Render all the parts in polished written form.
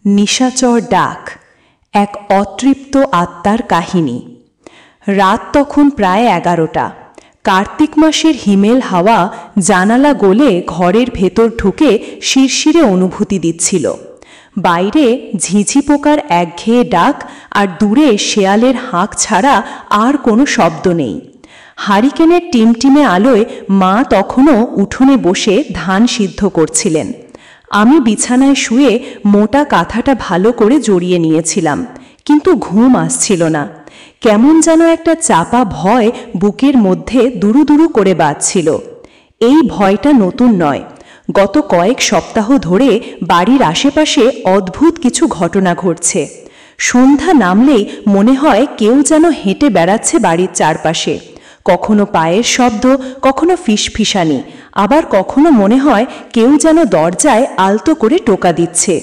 নিশাচর ডাক, এক অতৃপ্ত আত্মার কাহিনী। রাত তখন প্রায় 11টা। কার্তিক মাসের হিমেল হাওয়া জানালা গলে ঘরের ভেতর ঢুকে শিরশিরে অনুভূতি দিচ্ছিল। বাইরে ঝিঝি পোকার একঘেয়ে ডাক আর দূরে শেয়ালের হাঁক ছাড়া আর কোনো শব্দ নেই। হারিকেনের টিমটিমে আলোয় মা তখনও উঠোনে বসে ধান সিদ্ধ করছিলেন। আমি বিছানায় শুয়ে মোটা কাঁথাটা ভালো করে জড়িয়ে নিয়েছিলাম, কিন্তু ঘুম আসছিল না। কেমন যেন একটা চাপা ভয় বুকের মধ্যে দুরু দুরু করে বাজছিল। এই ভয়টা নতুন নয়। গত কয়েক সপ্তাহ ধরে বাড়ির আশেপাশে অদ্ভুত কিছু ঘটনা ঘটছে। সন্ধ্যা নামলেই মনে হয় কেউ যেন হেঁটে বেড়াচ্ছে বাড়ির চারপাশে। কখনো পায়ের শব্দ, কখনো ফিসফিসানি, আবার কখনো মনে হয় কেউ যেন দরজায় আলতো করে টোকা দিচ্ছে,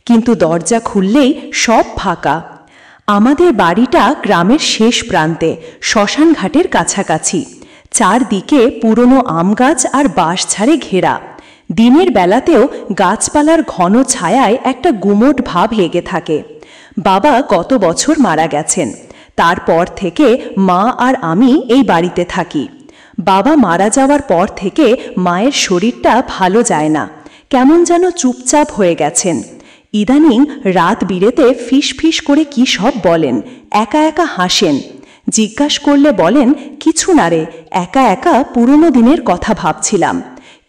কিন্তু দরজা খুললেই সব ফাঁকা। আমাদের বাড়িটা গ্রামের শেষ প্রান্তে, শ্মশান ঘাটের কাছাকাছি। চারদিকে পুরনো আম গাছ আর বাঁশঝাড়ে ঘেরা। দিনের বেলাতেও গাছপালার ঘন ছায়ায় একটা গুমোট ভাব হেগে থাকে। বাবা গত বছর মারা গেছেন। তারপর থেকে মা আর আমি এই বাড়িতে থাকি। বাবা মারা যাওয়ার পর থেকে মায়ের শরীরটা ভালো যায় না, কেমন যেন চুপচাপ হয়ে গেছেন। ইদানিং রাত বিরেতে ফিস করে কি সব বলেন, একা একা হাসেন। জিজ্ঞাস করলে বলেন, কিছু না রে, একা একা পুরনো দিনের কথা ভাবছিলাম।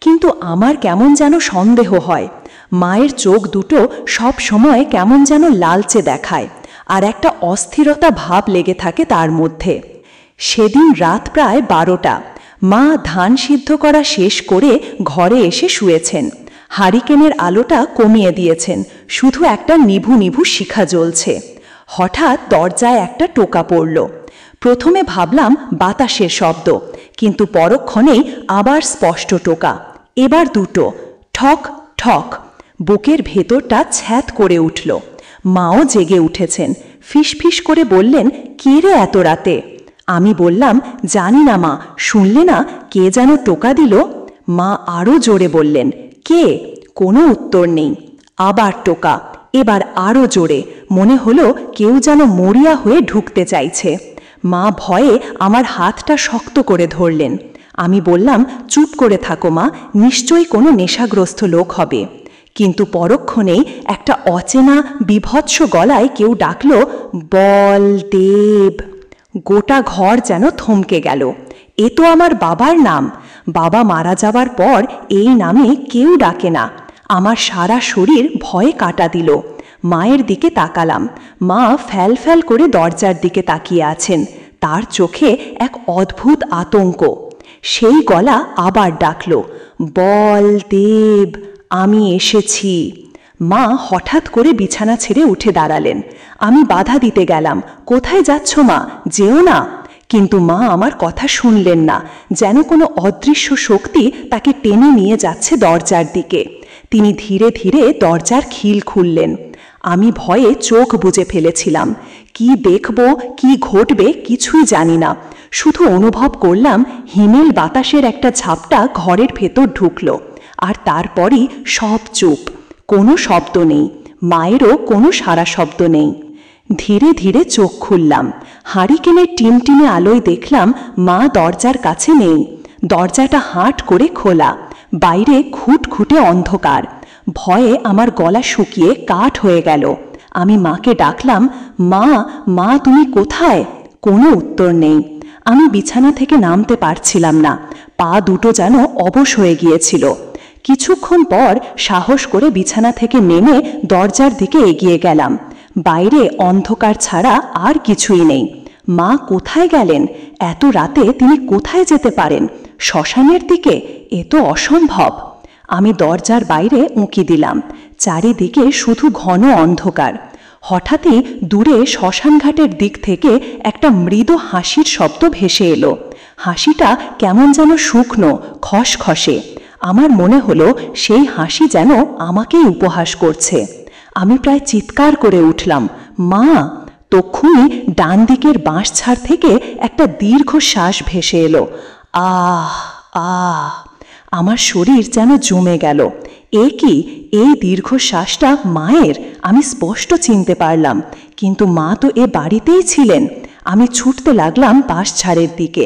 কিন্তু আমার কেমন যেন সন্দেহ হয়। মায়ের চোখ দুটো সব সময় কেমন যেন লালচে দেখায়, আর একটা অস্থিরতা ভাব লেগে থাকে তার মধ্যে। সেদিন রাত প্রায় 12টা। মা ধান সিদ্ধ করা শেষ করে ঘরে এসে শুয়েছেন। হারিকেনের আলোটা কমিয়ে দিয়েছেন, শুধু একটা নিভু নিভু শিখা জ্বলছে। হঠাৎ দরজায় একটা টোকা পড়ল। প্রথমে ভাবলাম বাতাসের শব্দ, কিন্তু পরক্ষণেই আবার স্পষ্ট টোকা। এবার দুটো, ঠক ঠক। বুকের ভেতরটা ছ্যাঁত করে উঠল। মাও জেগে উঠেছেন। ফিসফিস করে বললেন, কে রে এত রাতে? আমি বললাম, জানি না মা, শুনলে না কে যেন টোকা দিল? মা আরও জোরে বললেন, কে? কোনো উত্তর নেই। আবার টোকা, এবার আরও জোরে। মনে হলো কেউ যেন মরিয়া হয়ে ঢুকতে চাইছে। মা ভয়ে আমার হাতটা শক্ত করে ধরলেন। আমি বললাম, চুপ করে থাকো মা, নিশ্চয়ই কোনো নেশাগ্রস্ত লোক হবে। কিন্তু পরক্ষণেই একটা অচেনা বিভৎস গলায় কেউ ডাকল, বলদেব। গোটা ঘর যেন থমকে গেল। এ তো আমার বাবার নাম। বাবা মারা যাওয়ার পর এই নামে কেউ ডাকে না। আমার সারা শরীর ভয়ে কাটা দিল। মায়ের দিকে তাকালাম। মা ফ্যাল ফ্যাল করে দরজার দিকে তাকিয়ে আছেন। তার চোখে এক অদ্ভুত আতঙ্ক। সেই গলা আবার ডাকল, বলদেব, আমি এসেছি। মা হঠাৎ করে বিছানা ছেড়ে উঠে দাঁড়ালেন। আমি বাধা দিতে গেলাম, কোথায় যাচ্ছ মা, যেও না। কিন্তু মা আমার কথা শুনলেন না, যেন কোনো অদৃশ্য শক্তি তাকে টেনে নিয়ে যাচ্ছে দরজার দিকে। তিনি ধীরে ধীরে দরজার খিল খুললেন। আমি ভয়ে চোখ বুজে ফেলেছিলাম। কি দেখব, কি ঘটবে কিছুই জানি না। শুধু অনুভব করলাম হিমেল বাতাসের একটা ঝাপটা ঘরের ভেতর ঢুকল, আর তারপরই সব চুপ। কোনো শব্দ নেই, মায়েরও কোনো সারা শব্দ নেই। ধীরে ধীরে চোখ খুললাম। হারিকেনের টিমটিমে আলোয় দেখলাম মা দরজার কাছে নেই। দরজাটা হাট করে খোলা। বাইরে খুঁটখুঁটে অন্ধকার। ভয়ে আমার গলা শুকিয়ে কাঠ হয়ে গেল। আমি মাকে ডাকলাম, মা, মা তুমি কোথায়? কোনো উত্তর নেই। আমি বিছানা থেকে নামতে পারছিলাম না। পা দুটো যেন অবশ হয়ে গিয়েছিল। কিছুক্ষণ পর সাহস করে বিছানা থেকে নেমে দরজার দিকে এগিয়ে গেলাম। বাইরে অন্ধকার ছাড়া আর কিছুই নেই। মা কোথায় গেলেন? এত রাতে তিনি কোথায় যেতে পারেন? শ্মশানের দিকে? এ তো অসম্ভব। আমি দরজার বাইরে উঁকি দিলাম। চারিদিকে শুধু ঘন অন্ধকার। হঠাৎই দূরে শ্মশানঘাটের দিক থেকে একটা মৃদু হাসির শব্দ ভেসে এলো। হাসিটা কেমন যেন শুকনো, খসখসে। আমার মনে হলো সেই হাসি যেন আমাকেই উপহাস করছে। আমি প্রায় চিৎকার করে উঠলাম, মা! তক্ষুনি ডান দিকের বাঁশঝাড় থেকে একটা দীর্ঘ শ্বাস ভেসে এলো। আহ আহ! আমার শরীর যেন জমে গেল। এ কি, এই দীর্ঘশ্বাসটা মায়ের! আমি স্পষ্ট চিনতে পারলাম, কিন্তু মা তো এ বাড়িতেই ছিলেন। আমি ছুটতে লাগলাম বাঁশঝাড়ের দিকে।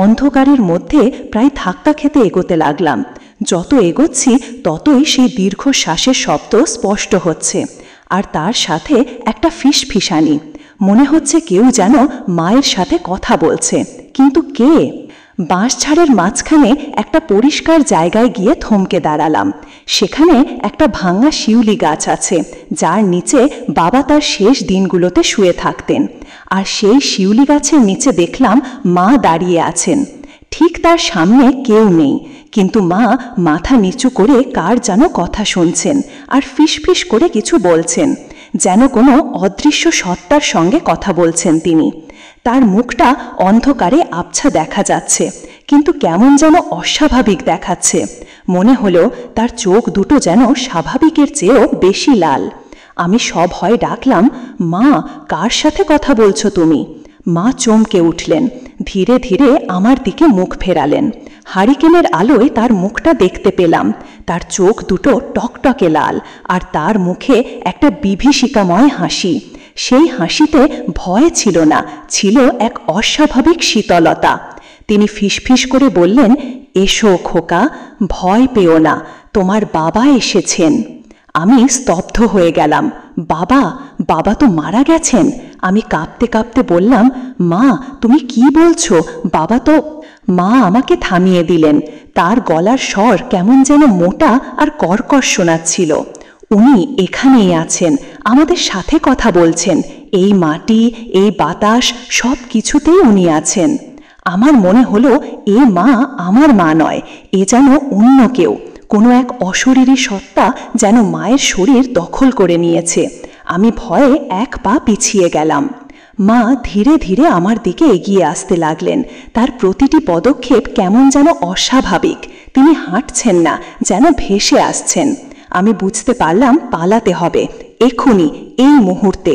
অন্ধকারের মধ্যে প্রায় ধাক্কা খেতে এগোতে লাগলাম। যত এগোচ্ছি ততই সেই দীর্ঘশ্বাসের শব্দ স্পষ্ট হচ্ছে, আর তার সাথে একটা ফিসফিসানি। মনে হচ্ছে কেউ যেন মায়ের সাথে কথা বলছে, কিন্তু কে? বাঁশঝাড়ের মাঝখানে একটা পরিষ্কার জায়গায় গিয়ে থমকে দাঁড়ালাম। সেখানে একটা ভাঙা শিউলি গাছ আছে, যার নিচে বাবা তার শেষ দিনগুলোতে শুয়ে থাকতেন। আর সেই শিউলি গাছের নিচে দেখলাম মা দাঁড়িয়ে আছেন। ঠিক তার সামনে কেউ নেই, কিন্তু মা মাথা নিচু করে কার যেন কথা শুনছেন আর ফিসফিস করে কিছু বলছেন, যেন কোনো অদৃশ্য সত্তার সঙ্গে কথা বলছেন তিনি। তার মুখটা অন্ধকারে আবছা দেখা যাচ্ছে, কিন্তু কেমন যেন অস্বাভাবিক দেখাচ্ছে। মনে হলো তার চোখ দুটো যেন স্বাভাবিকের চেয়েও বেশি লাল। আমি সভয়ে ডাকলাম, মা, কার সাথে কথা বলছো তুমি? মা চমকে উঠলেন, ধীরে ধীরে আমার দিকে মুখ ফেরালেন। হারিকেনের আলোয় তার মুখটা দেখতে পেলাম। তার চোখ দুটো টকটকে লাল, আর তার মুখে একটা বিভীষিকাময় হাসি। সেই হাসিতে ভয় ছিল না, ছিল এক অস্বাভাবিক শীতলতা। তিনি ফিসফিস করে বললেন, এসো খোকা, ভয় পেও না, তোমার বাবা এসেছেন। আমি স্তব্ধ হয়ে গেলাম। বাবা? বাবা তো মারা গেছেন। আমি কাঁপতে কাঁপতে বললাম, মা, তুমি কি বলছো? বাবা তো... মা আমাকে থামিয়ে দিলেন। তার গলার স্বর কেমন যেন মোটা আর কর্কশ শোনাচ্ছিল। উনি এখানেই আছেন, আমাদের সাথে কথা বলছেন। এই মাটি, এই বাতাস, সব কিছুতেই উনি আছেন। আমার মনে হলো এ মা আমার মা নয়, এ যেন অন্য কেউ, কোনো এক অশরীরী সত্তা যেন মায়ের শরীর দখল করে নিয়েছে। আমি ভয়ে এক পা পিছিয়ে গেলাম। মা ধীরে ধীরে আমার দিকে এগিয়ে আসতে লাগলেন। তার প্রতিটি পদক্ষেপ কেমন যেন অস্বাভাবিক। তিনি হাঁটছেন না, যেন ভেসে আসছেন। আমি বুঝতে পারলাম পালাতে হবে, এক্ষুনি, এই মুহূর্তে।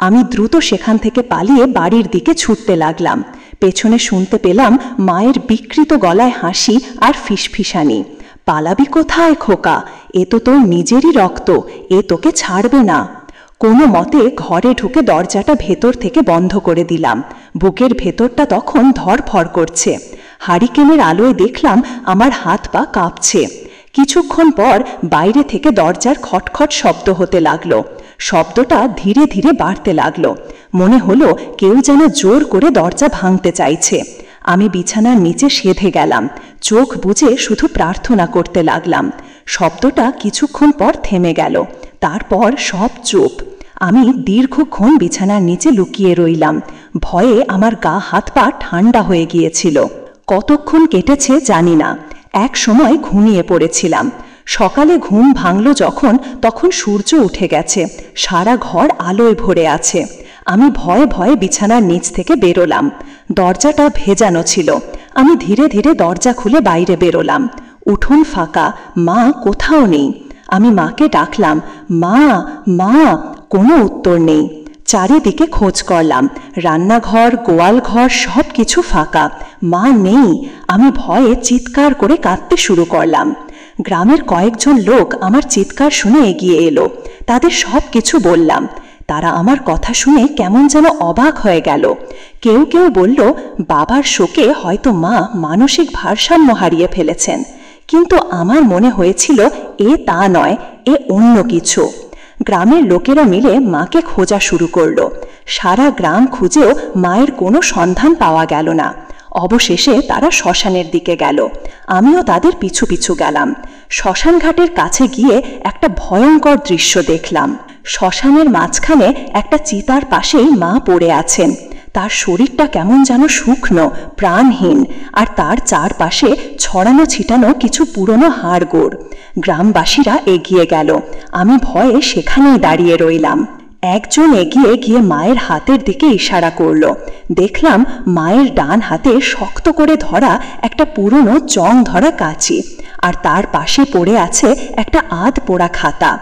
আমি দ্রুত সেখান থেকে পালিয়ে বাড়ির দিকে ছুটতে লাগলাম। পেছনে শুনতে পেলাম মায়ের বিকৃত গলায় হাসি আর ফিসফিসানি। পালাবি কোথায় খোকা? এ তো তোর নিজেরই রক্ত, এ তোকে ছাড়বে না। কোনো মতে ঘরে ঢুকে দরজাটা ভেতর থেকে বন্ধ করে দিলাম। বুকের ভেতরটা তখন ধড়ফড় করছে। হারিকেনের আলোয় দেখলাম আমার হাত পা কাঁপছে। কিছুক্ষণ পর বাইরে থেকে দরজার খটখট শব্দ হতে লাগলো। শব্দটা ধীরে ধীরে বাড়তে লাগলো। মনে হলো কেউ যেন জোর করে দরজা ভাঙতে চাইছে। আমি বিছানার নিচে সেধে গেলাম, চোখ বুজে শুধু প্রার্থনা করতে লাগলাম। শব্দটা কিছুক্ষণ পর থেমে গেল, তারপর সব চুপ। আমি দীর্ঘক্ষণ বিছানার নিচে লুকিয়ে রইলাম। ভয়ে আমার গা হাত পা ঠান্ডা হয়ে গিয়েছিল। কতক্ষণ কেটেছে জানি না। এক সময় ঘুমিয়ে পড়েছিলাম। সকালে ঘুম ভাঙল যখন, তখন সূর্য উঠে গেছে, সারা ঘর আলোয় ভরে আছে। আমি ভয়ে ভয়ে বিছানার নিচ থেকে বেরোলাম। দরজাটা ভেজানো ছিল। আমি ধীরে ধীরে দরজা খুলে বাইরে বেরোলাম। উঠোন ফাঁকা, মা কোথাও নেই। আমি মাকে ডাকলাম, মা, মা। কোনো উত্তর নেই। চারিদিকে খোঁজ করলাম, রান্নাঘর, গোয়ালঘর সব কিছু ফাঁকা, মা নেই। আমি ভয়ে চিৎকার করে কাঁদতে শুরু করলাম। গ্রামের কয়েকজন লোক আমার চিৎকার শুনে এগিয়ে এলো। তাদের সব কিছু বললাম। তারা আমার কথা শুনে কেমন যেন অবাক হয়ে গেল। কেউ কেউ বলল, বাবার শোকে হয়তো মা মানসিক ভারসাম্য হারিয়ে ফেলেছেন। কিন্তু আমার মনে হয়েছিল এ তা নয়, এ অন্য কিছু। গ্রামের লোকেরা মিলে মাকে খোঁজা শুরু করলো। সারা গ্রাম খুঁজেও মায়ের কোনো সন্ধান পাওয়া গেল না। অবশেষে তারা শ্মশানের দিকে গেল। আমিও তাদের পিছু পিছু গেলাম। শ্মশান ঘাটের কাছে গিয়ে একটা ভয়ঙ্কর দৃশ্য দেখলাম। শ্মশানের মাঝখানে একটা চিতার পাশেই মা পড়ে আছেন। তার শরীরটা কেমন যেন শুকনো, প্রাণহীন, আর তার চারপাশে ছড়ানো ছিটানো কিছু পুরনো হাড়গোড়। গ্রামবাসীরা এগিয়ে গেল। আমি ভয়ে সেখানেই দাঁড়িয়ে রইলাম। একজন এগিয়ে গিয়ে মায়ের হাতের দিকে ইশারা করল। দেখলাম মায়ের ডান হাতে শক্ত করে ধরা একটা পুরনো জং ধরা কাঁচি, আর তার পাশে পড়ে আছে একটা আধ পোড়া খাতা।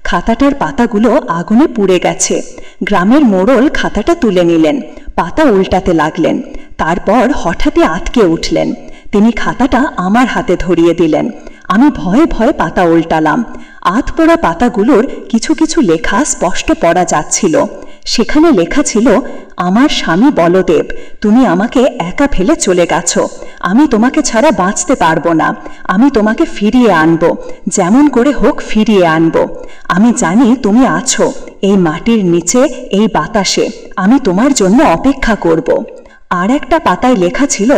খাতাটার পাতাগুলো আগুনে পুড়ে গেছে। গ্রামের মোড়ল খাতাটা তুলে নিলেন, পাতা উল্টাতে লাগলেন। তারপর হঠাৎই আটকে উঠলেন। তিনি খাতাটা আমার হাতে ধরিয়ে দিলেন। আমি ভয়ে ভয়ে পাতা উল্টালাম। আধপোড়া পাতাগুলোর কিছু কিছু লেখা স্পষ্ট পড়া যাচ্ছিল। সেখানে লেখা ছিল, আমার স্বামী বলদেব, তুমি আমাকে একা ফেলে চলে গেছো। আমি তোমাকে ছাড়া বাঁচতে পারবো না। আমি তোমাকে ফিরিয়ে আনবো, যেমন করে হোক ফিরিয়ে আনবো। আমি জানি তুমি আছো এই মাটির নিচে, এই বাতাসে। আমি তোমার জন্য অপেক্ষা করব। আর একটা পাতায় লেখা ছিল,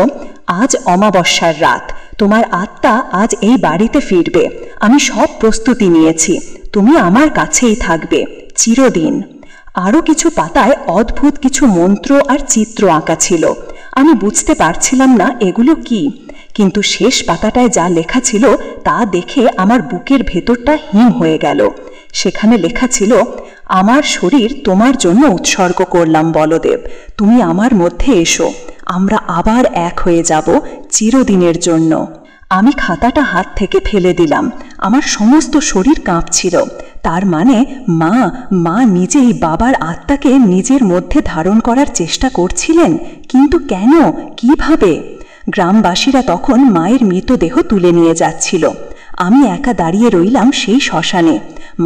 আজ অমাবস্যার রাত, তোমার আত্মা আজ এই বাড়িতে ফিরবে। আমি সব প্রস্তুতি নিয়েছি, তুমি আমার কাছেই থাকবে চিরদিন। আরও কিছু পাতায় অদ্ভুত কিছু মন্ত্র আর চিত্র আঁকা ছিল। আমি বুঝতে পারছিলাম না এগুলো কি, কিন্তু শেষ পাতাটায় যা লেখা ছিল তা দেখে আমার বুকের ভেতরটা হিম হয়ে গেল। সেখানে লেখা ছিল, আমার শরীর তোমার জন্য উৎসর্গ করলাম বলদেব, তুমি আমার মধ্যে এসো, আমরা আবার এক হয়ে যাব চিরদিনের জন্য। আমি খাতাটা হাত থেকে ফেলে দিলাম। আমার সমস্ত শরীর কাঁপছিল। তার মানে মা নিজেই বাবার আত্মাকে নিজের মধ্যে ধারণ করার চেষ্টা করছিলেন। কিন্তু কেন, কিভাবে? গ্রামবাসীরা তখন মায়ের মৃতদেহ তুলে নিয়ে যাচ্ছিল। আমি একা দাঁড়িয়ে রইলাম সেই শ্মশানে।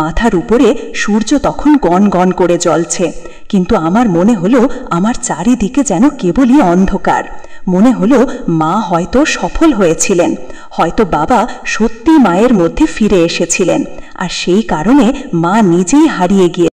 মাথার উপরে সূর্য তখন গন গন করে জ্বলছে, কিন্তু আমার মনে হলো আমার চারিদিকে যেন কেবলই অন্ধকার। মনে হলো মা হয়তো সফল হয়েছিলেন, হয়তো বাবা সত্যি মায়ের মধ্যে ফিরে এসেছিলেন, আর সেই কারণে মা নিজেই হারিয়ে গিয়ে